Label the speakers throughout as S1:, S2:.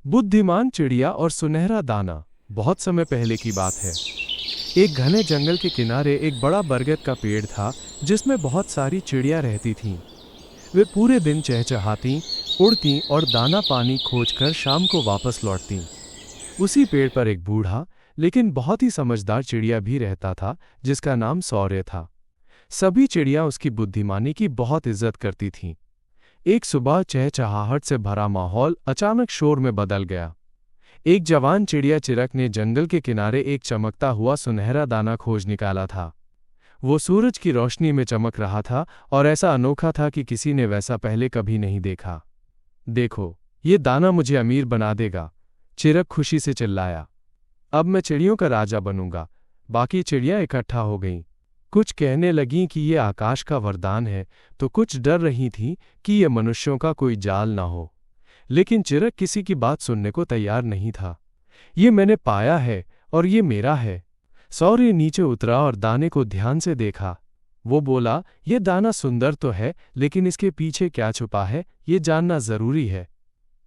S1: बुद्धिमान चिड़िया और सुनहरा दाना। बहुत समय पहले की बात है। एक घने जंगल के किनारे एक बड़ा बरगद का पेड़ था जिसमें बहुत सारी चिड़िया रहती थीं। वे पूरे दिन चहचहाती, उड़ती और दाना पानी खोजकर शाम को वापस लौटतीं। उसी पेड़ पर एक बूढ़ा लेकिन बहुत ही समझदार चिड़िया भी रहता था जिसका नाम सौर्य था। सभी चिड़िया उसकी बुद्धिमानी की बहुत इज्जत करती थीं। एक सुबह चहचहाहट से भरा माहौल अचानक शोर में बदल गया। एक जवान चिड़िया चिरक ने जंगल के किनारे एक चमकता हुआ सुनहरा दाना खोज निकाला था। वो सूरज की रोशनी में चमक रहा था और ऐसा अनोखा था कि किसी ने वैसा पहले कभी नहीं देखा। देखो, ये दाना मुझे अमीर बना देगा, चिरक खुशी से चिल्लाया। अब मैं चिड़ियों का राजा बनूंगा। बाकी चिड़ियां इकट्ठा हो गईं। कुछ कहने लगीं कि ये आकाश का वरदान है, तो कुछ डर रही थीं कि ये मनुष्यों का कोई जाल ना हो। लेकिन चिरक किसी की बात सुनने को तैयार नहीं था। ये मैंने पाया है और ये मेरा है। सौर्य नीचे उतरा और दाने को ध्यान से देखा। वो बोला, ये दाना सुंदर तो है, लेकिन इसके पीछे क्या छुपा है ये जानना जरूरी है।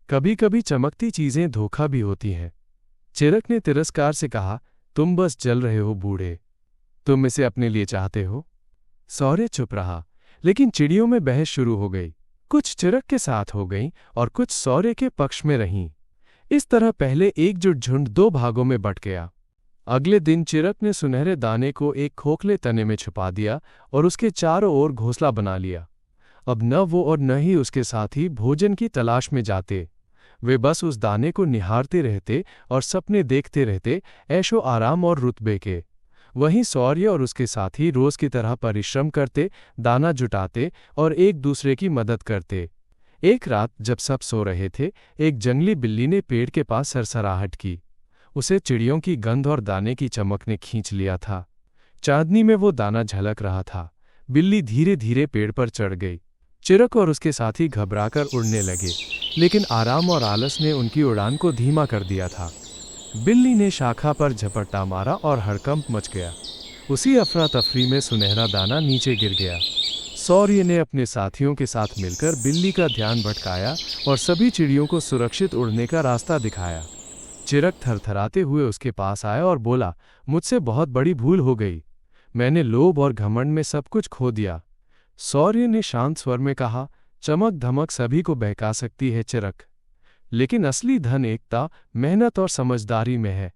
S1: कभी कभी चमकती चीजें धोखा भी होती हैं। चिरक ने तिरस्कार से कहा, तुम बस जल रहे हो बूढ़े, तुम इसे अपने लिए चाहते हो। सौर्य चुप रहा, लेकिन चिड़ियों में बहस शुरू हो गई। कुछ चिरक के साथ हो गईं और कुछ सौर्य के पक्ष में रहीं। इस तरह पहले एकजुट झुंड दो भागों में बंट गया। अगले दिन चिरक ने सुनहरे दाने को एक खोखले तने में छुपा दिया और उसके चारों ओर घोंसला बना लिया। अब न वो और न ही उसके साथी भोजन की तलाश में जाते। वे बस उस दाने को निहारते रहते और सपने देखते रहते, ऐशो आराम और रुतबे के। वहीं सौर्य और उसके साथी रोज की तरह परिश्रम करते, दाना जुटाते और एक दूसरे की मदद करते। एक रात जब सब सो रहे थे, एक जंगली बिल्ली ने पेड़ के पास सरसराहट की। उसे चिड़ियों की गंध और दाने की चमक ने खींच लिया था। चांदनी में वो दाना झलक रहा था। बिल्ली धीरे धीरे पेड़ पर चढ़ गई। चिरक और उसके साथी घबराकर उड़ने लगे, लेकिन आराम और आलस ने उनकी उड़ान को धीमा कर दिया था। बिल्ली ने शाखा पर झपट्टा मारा और हड़कंप मच गया। उसी अफरा तफरी में सुनहरा दाना नीचे गिर गया। सौर्य ने अपने साथियों के साथ मिलकर बिल्ली का ध्यान भटकाया और सभी चिड़ियों को सुरक्षित उड़ने का रास्ता दिखाया। चिरक थरथराते हुए उसके पास आया और बोला, मुझसे बहुत बड़ी भूल हो गई। मैंने लोभ और घमंड में सब कुछ खो दिया। सौर्य ने शांत स्वर में कहा, चमक धमक सभी को बहका सकती है चिरक, लेकिन असली धन एकता, मेहनत और समझदारी में है।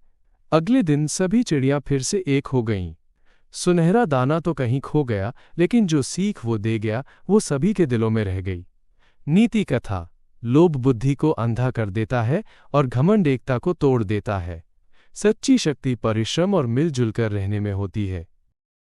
S1: अगले दिन सभी चिड़ियां फिर से एक हो गईं। सुनहरा दाना तो कहीं खो गया, लेकिन जो सीख वो दे गया वो सभी के दिलों में रह गई। नीति कथा, लोभ बुद्धि को अंधा कर देता है और घमंड एकता को तोड़ देता है। सच्ची शक्ति परिश्रम और मिलजुल कर रहने में होती है।